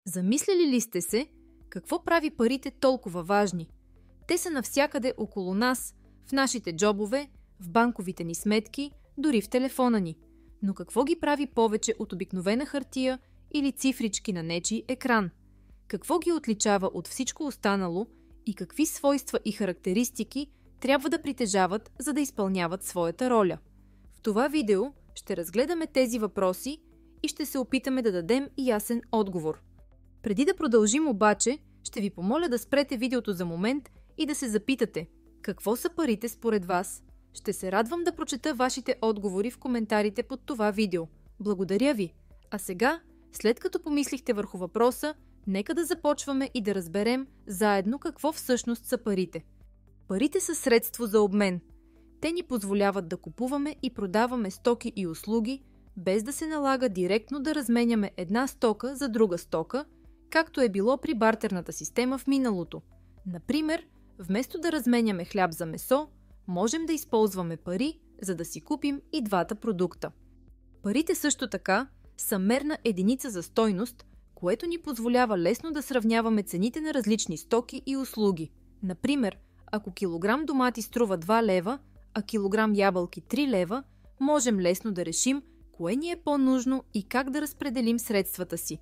Замисляли ли сте се, какво прави парите толкова важни? Те са навсякъде около нас, в нашите джобове, в банковите ни сметки, дори в телефона ни. Но какво ги прави повече от обикновена хартия или цифрички на нечий екран? Какво ги отличава от всичко останало и какви свойства и характеристики трябва да притежават, за да изпълняват своята роля? В това видео ще разгледаме тези въпроси и ще се опитаме да дадем ясен отговор. Преди да продължим обаче, ще ви помоля да спрете видеото за момент и да се запитате: какво са парите според вас? Ще се радвам да прочета вашите отговори в коментарите под това видео. Благодаря ви! А сега, след като помислихте върху въпроса, нека да започваме и да разберем заедно какво всъщност са парите. Парите са средство за обмен. Те ни позволяват да купуваме и продаваме стоки и услуги, без да се налага директно да разменяме една стока за друга стока, както е било при бартерната система в миналото. Например, вместо да разменяме хляб за месо, можем да използваме пари, за да си купим и двата продукта. Парите също така са мерна единица за стойност, което ни позволява лесно да сравняваме цените на различни стоки и услуги. Например, ако килограм домати струва 2 лева, а килограм ябълки 3 лева, можем лесно да решим кое ни е по-нужно и как да разпределим средствата си.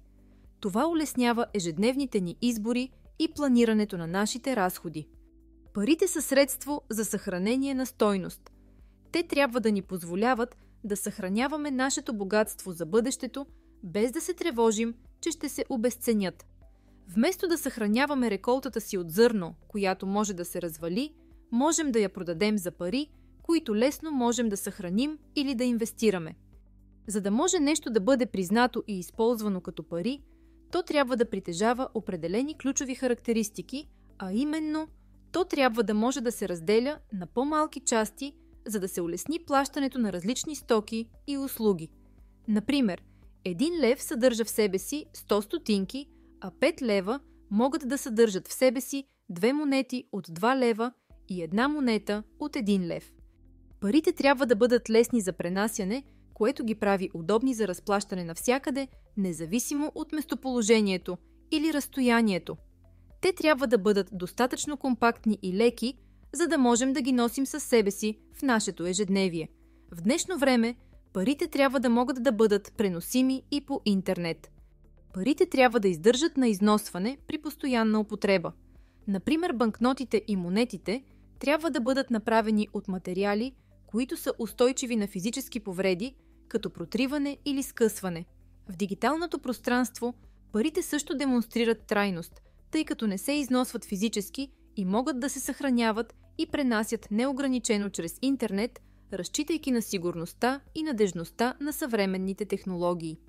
Това улеснява ежедневните ни избори и планирането на нашите разходи. Парите са средство за съхранение на стойност. Те трябва да ни позволяват да съхраняваме нашето богатство за бъдещето, без да се тревожим, че ще се обезценят. Вместо да съхраняваме реколтата си от зърно, която може да се развали, можем да я продадем за пари, които лесно можем да съхраним или да инвестираме. За да може нещо да бъде признато и използвано като пари, то трябва да притежава определени ключови характеристики, а именно то трябва да може да се разделя на по-малки части, за да се улесни плащането на различни стоки и услуги. Например, 1 лев съдържа в себе си 100 стотинки, а 5 лева могат да съдържат в себе си 2 монети от 2 лева и една монета от 1 лев. Парите трябва да бъдат лесни за пренасяне, което ги прави удобни за разплащане навсякъде, независимо от местоположението или разстоянието. Те трябва да бъдат достатъчно компактни и леки, за да можем да ги носим със себе си в нашето ежедневие. В днешно време парите трябва да могат да бъдат преносими и по интернет. Парите трябва да издържат на износване при постоянна употреба. Например, банкнотите и монетите трябва да бъдат направени от материали, които са устойчиви на физически повреди, като протриване или скъсване. В дигиталното пространство парите също демонстрират трайност, тъй като не се износват физически и могат да се съхраняват и пренасят неограничено чрез интернет, разчитайки на сигурността и надежността на съвременните технологии.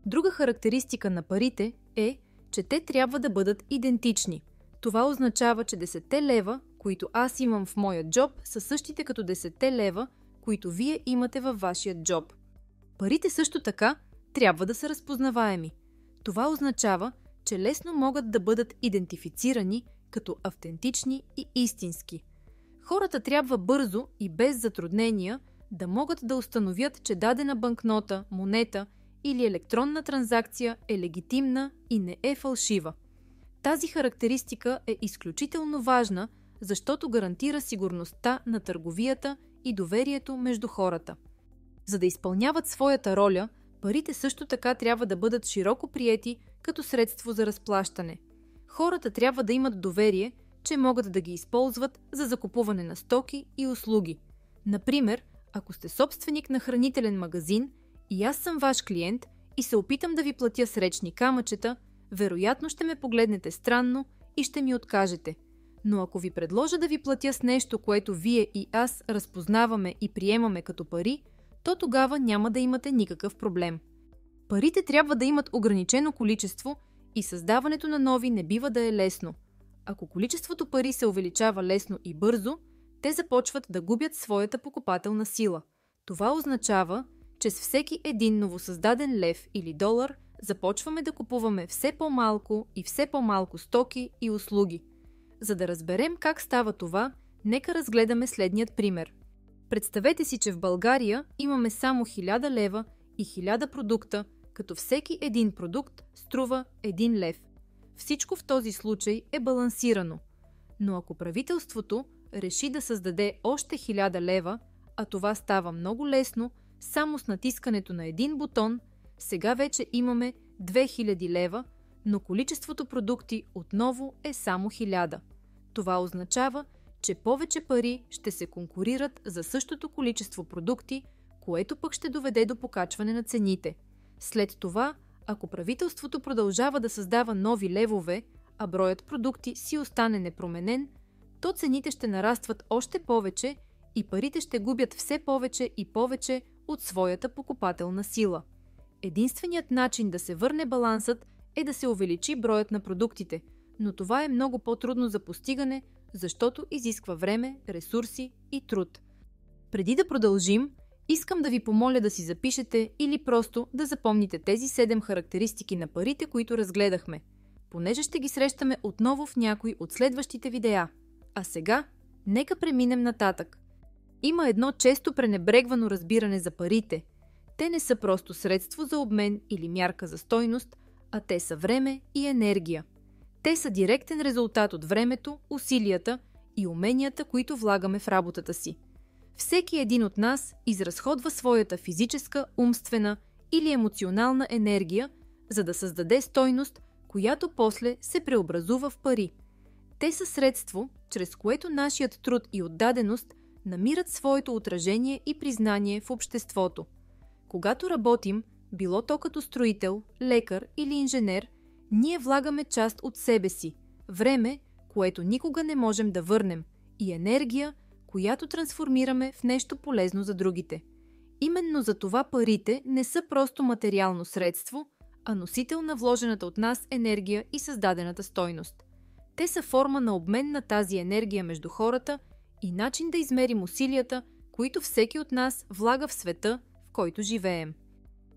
Друга характеристика на парите е, че те трябва да бъдат идентични. Това означава, че 10 лева, които аз имам в моя джоб, са същите като 10 лева, които вие имате във вашия джоб. Парите също така трябва да са разпознаваеми. Това означава, че лесно могат да бъдат идентифицирани като автентични и истински. Хората трябва бързо и без затруднения да могат да установят, че дадена банкнота, монета или електронна транзакция е легитимна и не е фалшива. Тази характеристика е изключително важна, защото гарантира сигурността на търговията и доверието между хората. За да изпълняват своята роля, парите също така трябва да бъдат широко приети като средство за разплащане. Хората трябва да имат доверие, че могат да ги използват за закупуване на стоки и услуги. Например, ако сте собственик на хранителен магазин и аз съм ваш клиент и се опитам да ви платя с речни камъчета, вероятно ще ме погледнете странно и ще ми откажете. Но ако ви предложа да ви платя с нещо, което вие и аз разпознаваме и приемаме като пари, то тогава няма да имате никакъв проблем. Парите трябва да имат ограничено количество и създаването на нови не бива да е лесно. Ако количеството пари се увеличава лесно и бързо, те започват да губят своята покупателна сила. Това означава, че с всеки един новосъздаден лев или долар започваме да купуваме все по-малко и все по-малко стоки и услуги. За да разберем как става това, нека разгледаме следният пример. Представете си, че в България имаме само 1000 лева и 1000 продукта, като всеки един продукт струва 1 лев. Всичко в този случай е балансирано. Но ако правителството реши да създаде още 1000 лева, а това става много лесно, само с натискането на един бутон, сега вече имаме 2000 лева, но количеството продукти отново е само 1000. Това означава, че повече пари ще се конкурират за същото количество продукти, което пък ще доведе до покачване на цените. След това, ако правителството продължава да създава нови левове, а броят продукти си остане непроменен, то цените ще нарастват още повече и парите ще губят все повече и повече от своята покупателна сила. Единственият начин да се върне балансът е да се увеличи броят на продуктите, но това е много по-трудно за постигане, защото изисква време, ресурси и труд. Преди да продължим, искам да ви помоля да си запишете или просто да запомните тези 7 характеристики на парите, които разгледахме, понеже ще ги срещаме отново в някой от следващите видеа. А сега, нека преминем нататък. Има едно често пренебрегвано разбиране за парите. Те не са просто средство за обмен или мярка за стойност, а те са време и енергия. Те са директен резултат от времето, усилията и уменията, които влагаме в работата си. Всеки един от нас изразходва своята физическа, умствена или емоционална енергия, за да създаде стойност, която после се преобразува в пари. Те са средство, чрез което нашият труд и отдаденост намират своето отражение и признание в обществото. Когато работим, било то като строител, лекар или инженер, ние влагаме част от себе си, време, което никога не можем да върнем, и енергия, която трансформираме в нещо полезно за другите. Именно за това парите не са просто материално средство, а носител на вложената от нас енергия и създадената стойност. Те са форма на обмен на тази енергия между хората и начин да измерим усилията, които всеки от нас влага в света, в който живеем.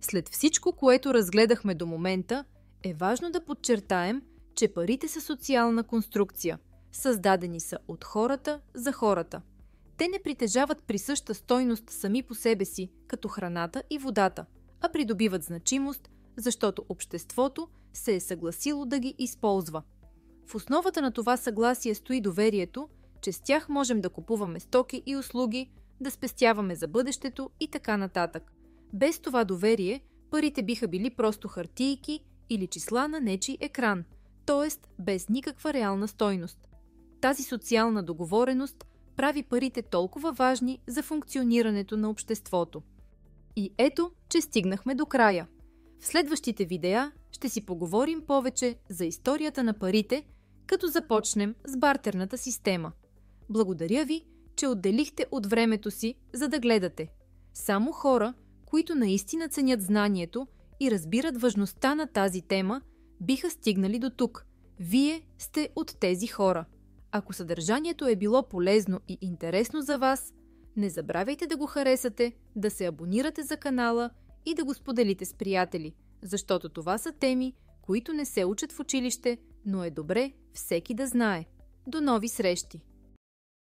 След всичко, което разгледахме до момента, е важно да подчертаем, че парите са социална конструкция. Създадени са от хората за хората. Те не притежават присъща стойност сами по себе си, като храната и водата, а придобиват значимост, защото обществото се е съгласило да ги използва. В основата на това съгласие стои доверието, че с тях можем да купуваме стоки и услуги, да спестяваме за бъдещето и така нататък. Без това доверие, парите биха били просто хартийки или числа на нечий екран, т.е. без никаква реална стойност. Тази социална договореност прави парите толкова важни за функционирането на обществото. И ето, че стигнахме до края. В следващите видеа ще си поговорим повече за историята на парите, като започнем с бартерната система. Благодаря ви, че отделихте от времето си, за да гледате. Само хора, които наистина ценят знанието и разбират важността на тази тема, биха стигнали до тук. Вие сте от тези хора. Ако съдържанието е било полезно и интересно за вас, не забравяйте да го харесате, да се абонирате за канала и да го споделите с приятели, защото това са теми, които не се учат в училище, но е добре всеки да знае. До нови срещи!